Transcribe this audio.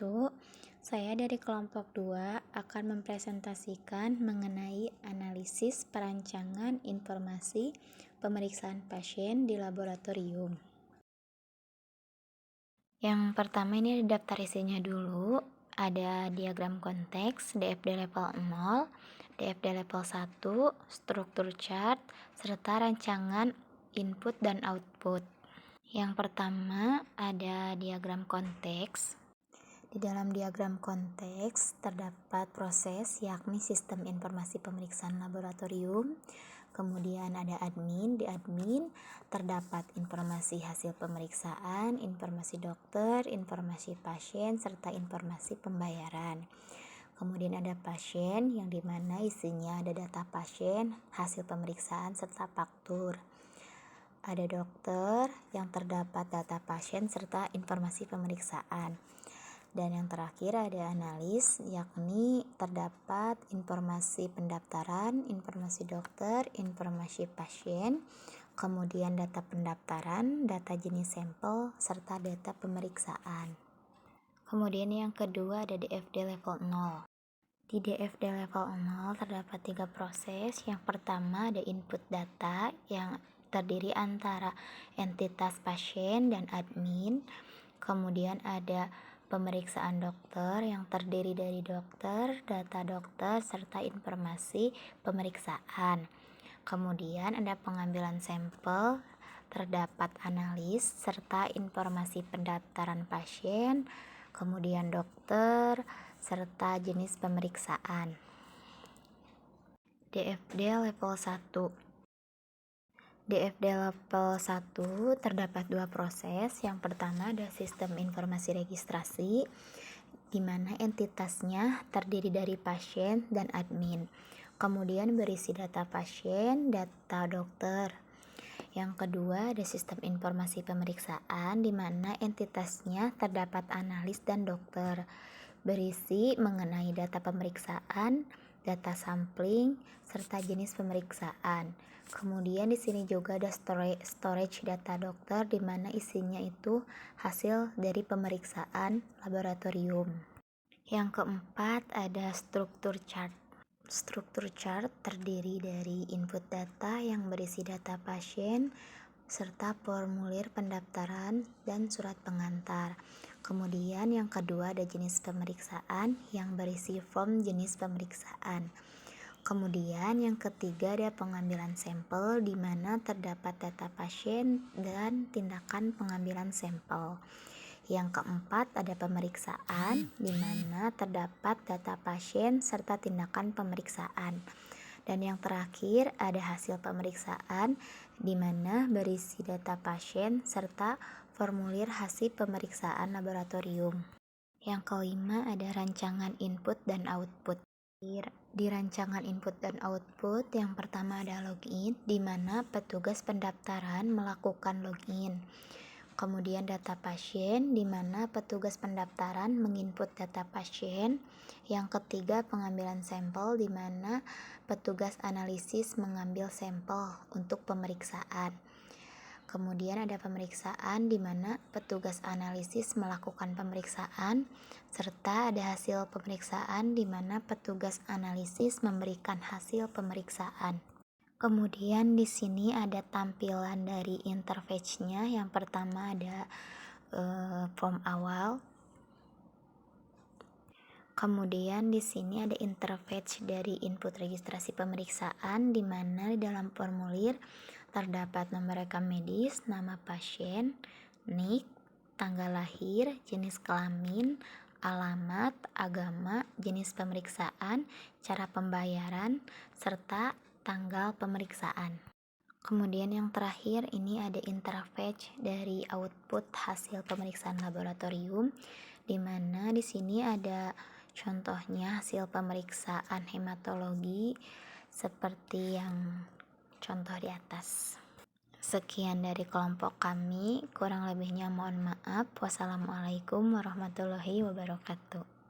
wabarakatuh. Saya dari kelompok 2 akan mempresentasikan mengenai analisis perancangan informasi pemeriksaan pasien di laboratorium. Yang pertama ini ada daftar isinya dulu. Ada diagram konteks, DFD level 0, DFD level 1, struktur chart, serta rancangan input dan output. Yang pertama ada diagram konteks. Di dalam diagram konteks terdapat proses yakni sistem informasi pemeriksaan laboratorium. Kemudian ada admin. Di admin terdapat informasi hasil pemeriksaan, informasi dokter, informasi pasien, serta informasi pembayaran. Kemudian ada pasien yang dimana isinya ada data pasien, hasil pemeriksaan, serta faktur. Ada dokter yang terdapat data pasien serta informasi pemeriksaan. Dan yang terakhir ada analis, yakni terdapat informasi pendaftaran, informasi dokter, informasi pasien, kemudian data pendaftaran, data jenis sampel, serta data pemeriksaan. Kemudian yang kedua ada DFD level 0. Di DFD level 0 terdapat 3 proses. Yang pertama ada input data yang terdiri antara entitas pasien dan admin. Kemudian ada pemeriksaan dokter yang terdiri dari dokter, data dokter, serta informasi pemeriksaan. Kemudian ada pengambilan sampel, terdapat analis, serta informasi pendaftaran pasien, kemudian dokter, serta jenis pemeriksaan. DFD level 1. DFD level 1 terdapat 2 proses. Yang pertama ada sistem informasi registrasi, di mana entitasnya terdiri dari pasien dan admin. Kemudian berisi data pasien, data dokter. Yang kedua ada sistem informasi pemeriksaan, di mana entitasnya terdapat analis dan dokter. Berisi mengenai data pemeriksaan, data sampling, serta jenis pemeriksaan. Kemudian di sini juga ada storage data dokter, di mana isinya itu hasil dari pemeriksaan laboratorium. Yang keempat ada struktur chart. Struktur chart terdiri dari input data yang berisi data pasien, serta formulir pendaftaran dan surat pengantar. Kemudian yang kedua ada jenis pemeriksaan yang berisi form jenis pemeriksaan. Kemudian yang ketiga ada pengambilan sampel, di mana terdapat data pasien dan tindakan pengambilan sampel. Yang keempat ada pemeriksaan, di mana terdapat data pasien serta tindakan pemeriksaan. Dan yang terakhir ada hasil pemeriksaan, di mana berisi data pasien serta formulir hasil pemeriksaan laboratorium. Yang kelima ada rancangan input dan output. Di rancangan input dan output yang pertama ada login, di mana petugas pendaftaran melakukan login. Kemudian data pasien, di mana petugas pendaftaran menginput data pasien. Yang ketiga pengambilan sampel, di mana petugas analisis mengambil sampel untuk pemeriksaan. Kemudian ada pemeriksaan, di mana petugas analisis melakukan pemeriksaan, serta ada hasil pemeriksaan, di mana petugas analisis memberikan hasil pemeriksaan. Kemudian di sini ada tampilan dari interface-nya. Yang pertama ada form awal. Kemudian di sini ada interface dari input registrasi pemeriksaan, di mana di dalam formulir terdapat nomor rekam medis, nama pasien, NIK, tanggal lahir, jenis kelamin, alamat, agama, jenis pemeriksaan, cara pembayaran, serta tanggal pemeriksaan. Kemudian yang terakhir ini ada interface dari output hasil pemeriksaan laboratorium, di mana di sini ada contohnya hasil pemeriksaan hematologi seperti yang contoh di atas. Sekian dari kelompok kami, kurang lebihnya mohon maaf. Wassalamualaikum warahmatullahi wabarakatuh.